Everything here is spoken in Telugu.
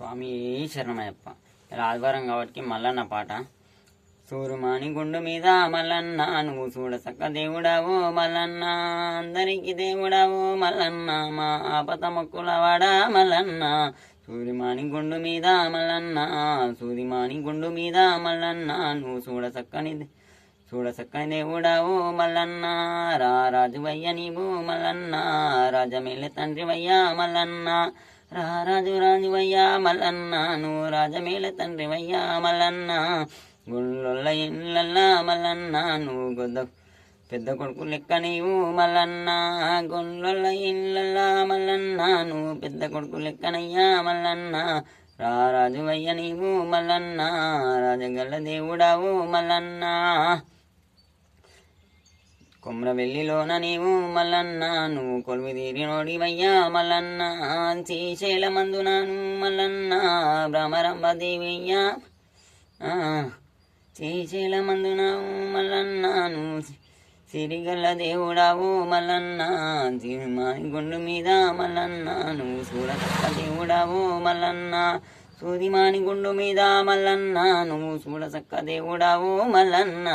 స్వామి శరణమయ్యప్ప. ఇలా ఆదివారం కాబట్టి మల్లన్న పాట. సూరుమాని గుండు మీద మల్లన్న నువ్వు చూడ సక్క దేవుడావో మల్లన్న, అందరికి దేవుడావో మల్లన్న, మా ఆపత మొక్కులవాడా మల్లన్న. సూరిమాని గుండు మీద మల్లన్న, సూరిమాని గుండు మీద మల్లన్న, నువ్వు చూడ చక్కని దేవుడావో మల్లన్న. రాజువయ్య నీవు మల్లన్న, రాజమేళ్ళ తండ్రివయ్యా మల్లన్న. రాజువయ్యా మల్లన్న, నువ్వు రాజమేళ్ళ తండ్రివయ్యా మల్లన్న. గుళ్ళొల్ల ఇళ్ళల్లా మల్లన్న, నువ్వు పెద్ద కొడుకు లెక్క నీవు మల్లన్న. గుళ్ళొల్ల ఇళ్ళల్లా మల్లన్న, నువ్వు పెద్ద కొడుకు లెక్కనయ్యా మల్లన్న. రాజువయ్య నీవు మల్లన్న, రాజగల్ల దేవుడావు మల్లన్న. కొమ్రవెల్లిలోన నీవు మల్లన్న, నువ్వు కొలువు తీరినోడివయ్యా మల్లన్న. శ్రీశైలమందునాను మల్లన్న, భ్రమరంబ దేవయ్యా. శ్రీశైలమందునావు మల్లన్న, నువ్వు సిరిగల్ల దేవుడావు మల్లన్న. సిరిమాని గుండు మీద మల్లన్న, నువ్వు చూడసక్క దేవుడావు మల్లన్న. సూదిమాని గుండు మీద మల్లన్న, నువ్వు చూడసక్క దేవుడావు మల్లన్న.